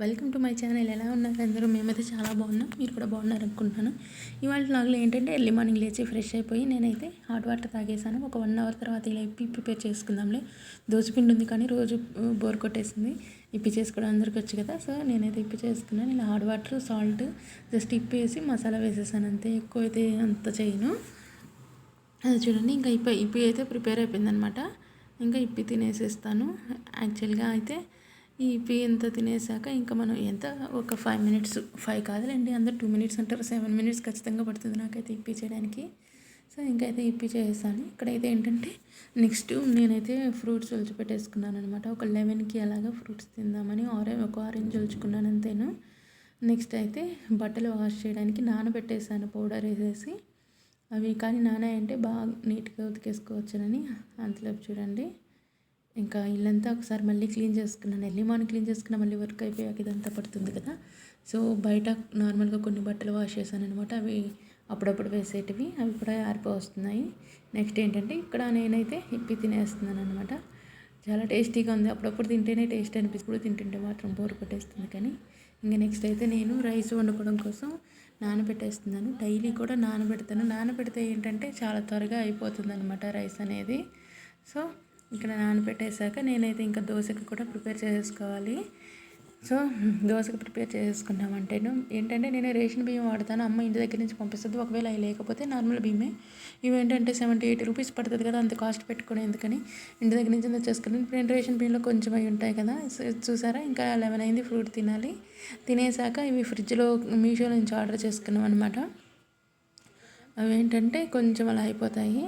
Welcome to my channel. ఎలా ఉన్నారు అందరూ? మేమైతే చాలా బాగున్నాం, మీరు కూడా బాగున్నారు అనుకుంటున్నాను. ఇవాళ వ్లాగ్లో ఏంటంటే ఎర్లీ మార్నింగ్ లేచి ఫ్రెష్ అయిపోయి నేనైతే హాట్ వాటర్ తాగేసాను. ఒక 1 అవర్ తర్వాత ఇలా ఇప్పి ప్రిపేర్ చేసుకుందాంలే. దోసపిండి ఉంది కానీ రోజు బోర్ కొట్టేసింది. ఇప్పి చేసుకోవడం అందరికీ వచ్చు కదా. సో నేనైతే ఇప్పి చేసుకున్నాను. ఇలా హాట్ వాటర్, సాల్ట్ జస్ట్ ఇప్పి వేసి మసాలా వేసేసాను అంతే. ఎక్కువ అయితే అంత చేయను. అది చూడండి, ఇంకా ఇప్పి అయితే ప్రిపేర్ అయిపోయిందనమాట. ఇంకా ఇప్పి తినేసేస్తాను. యాక్చువల్గా అయితే ఈ ఇప్పి ఎంత తినేసాక ఇంకా మనం ఎంత ఒక 5 మినిట్స్, 5 కాదులేండి, అందరు 2 మినిట్స్ అంటారు, 7 మినిట్స్ ఖచ్చితంగా పడుతుంది నాకైతే ఇప్పి చేయడానికి. సో ఇంకైతే ఇప్పి చేసేసాను. ఇక్కడైతే ఏంటంటే నెక్స్ట్ నేనైతే ఫ్రూట్స్ ఒలిచిపెట్టేసుకున్నాను అనమాట. ఒక 11కి అలాగా ఫ్రూట్స్ తిందామని ఒక ఆరెంజ్ ఒలుచుకున్నాను అంతేను. నెక్స్ట్ అయితే బట్టలు వాష్ చేయడానికి నానబెట్టేసాను పౌడర్ వేసేసి. అవి కానీ నానాయంటే బాగా నీట్గా ఉతికేసుకోవచ్చునని. అంతలోపు చూడండి, ఇంకా ఇల్లంతా ఒకసారి మళ్ళీ క్లీన్ చేసుకున్నాను. ఎర్లీ మార్నింగ్ క్లీన్ చేసుకున్న మళ్ళీ వర్క్ అయిపోయాక ఇదంతా పడుతుంది కదా. సో బయట నార్మల్గా కొన్ని బట్టలు వాష్ చేశాను అనమాట. అవి అప్పుడప్పుడు వేసేటివి, అవి కూడా ఆరిపోతున్నాయి. నెక్స్ట్ ఏంటంటే ఇక్కడ నేనైతే ఇప్పి తినేస్తున్నాను అనమాట. చాలా టేస్టీగా ఉంది. అప్పుడప్పుడు తింటేనే టేస్ట్ అనిపిస్తుంది, ఇప్పుడు తింటుంటే మాత్రం బోర్ కొట్టేస్తుంది. కానీ ఇంకా నెక్స్ట్ అయితే నేను రైస్ వండుకోవడం కోసం నానబెట్టేస్తున్నాను. డైలీ కూడా నానబెడతాను. నానబెడితే ఏంటంటే చాలా త్వరగా అయిపోతుంది అనమాట రైస్ అనేది. సో ఇక్కడ నానబెట్టేశాక నేనైతే ఇంకా దోశకి కూడా ప్రిపేర్ చేసుకోవాలి. సో దోశకి ప్రిపేర్ చేసుకున్నామంటేను ఏంటంటే నేను రేషన్ బియ్యం వాడతాను. అమ్మ ఇంటి దగ్గర నుంచి పంపిస్తుంది. ఒకవేళ అవి లేకపోతే నార్మల్ బియ్యమే. ఇవేంటంటే 70-80 రూపీస్ పడుతుంది కదా, అంత కాస్ట్ పెట్టుకుని ఎందుకని ఇంటి దగ్గర నుంచి తెచ్చేసుకుని. ఇప్పుడు నేను రేషన్ బియ్యంలో కొంచెం అవి ఉంటాయి కదా. చూసారా, ఇంకా 11 అయింది, ఫ్రూట్ తినాలి. తినేసాక ఇవి ఫ్రిడ్జ్లో మీషో నుంచి ఆర్డర్ చేసుకున్నాం అనమాట. అవి ఏంటంటే కొంచెం అలా అయిపోతాయి,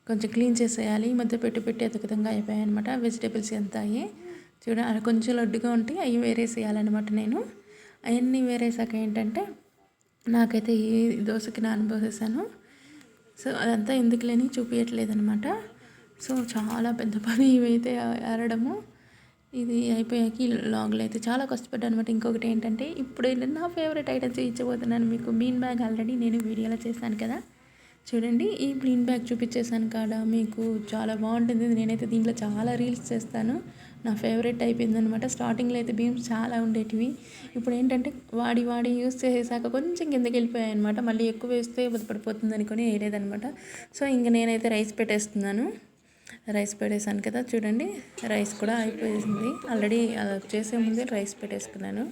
కొంచెం క్లీన్ చేసేయాలి. ఈ మధ్య పెట్టి అతకదంగా అయిపోయాయి అనమాట. వెజిటేబుల్స్ ఎంత అయ్యి చూడండి, కొంచెం లడ్డుగా ఉంటాయి, అవి వేరేసేయాలన్నమాట. నేను అవన్నీ వేరేసాక ఏంటంటే నాకైతే ఈ దోశకి నానబోసేసాను. సో అదంతా ఎందుకు లేని చూపించట్లేదు అనమాట. సో చాలా పెద్ద పని ఇవైతే ఆరడము. ఇది అయిపోయాక ఈ లాగ్లో అయితే చాలా కష్టపడ్డాను అనమాట. ఇంకొకటి ఏంటంటే ఇప్పుడు ఏంటంటే నా ఫేవరెట్ ఐటమ్స్ ఇచ్చబోతున్నాను మీకు. బీన్ బ్యాగ్ ఆల్రెడీ నేను వీడియోలో చేశాను కదా. చూడండి, ఈ బీన్ బ్యాగ్ చూపించేసాను కాడ మీకు చాలా బాగుంటుంది. నేనైతే దీంట్లో చాలా రీల్స్ చేస్తాను. నా ఫేవరెట్ అయిపోయిందనమాట. స్టార్టింగ్లో అయితే బీన్స్ చాలా ఉండేటివి. ఇప్పుడు ఏంటంటే వాడి యూస్ చేసేసాక కొంచెం కిందకి వెళ్ళిపోయాయి అనమాట. మళ్ళీ ఎక్కువ వేస్తే పడిపోతుంది అనుకుని వేయలేదనమాట. సో ఇంక నేనైతే రైస్ పెట్టేస్తున్నాను. రైస్ పెట్టేసాను కదా, చూడండి రైస్ కూడా అయిపోయింది ఆల్రెడీ. అలా చేసే ముందే రైస్ పెట్టేసుకున్నాను.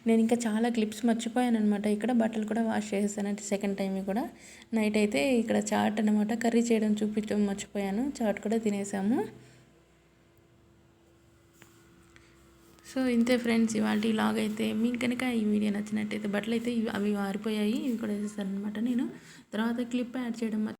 నేను ఇంకా చాలా క్లిప్స్ మర్చిపోయాను అనమాట. ఇక్కడ బట్టలు కూడా వాష్ చేసేసాను, అంటే సెకండ్ టైం కూడా. నైట్ అయితే ఇక్కడ చాట్ అనమాట, కర్రీ చేయడం చూపించడం మర్చిపోయాను. చాట్ కూడా తినేసాము. సో ఇంతే ఫ్రెండ్స్, ఇవాళ లాగ్ అయితే. మీకు కనుక ఈ వీడియో నచ్చినట్టయితే బట్టలు అయితే అవి ఆరిపోయాయి, ఇవి కూడా వేసేసాను అనమాట. నేను తర్వాత క్లిప్ యాడ్ చేయడం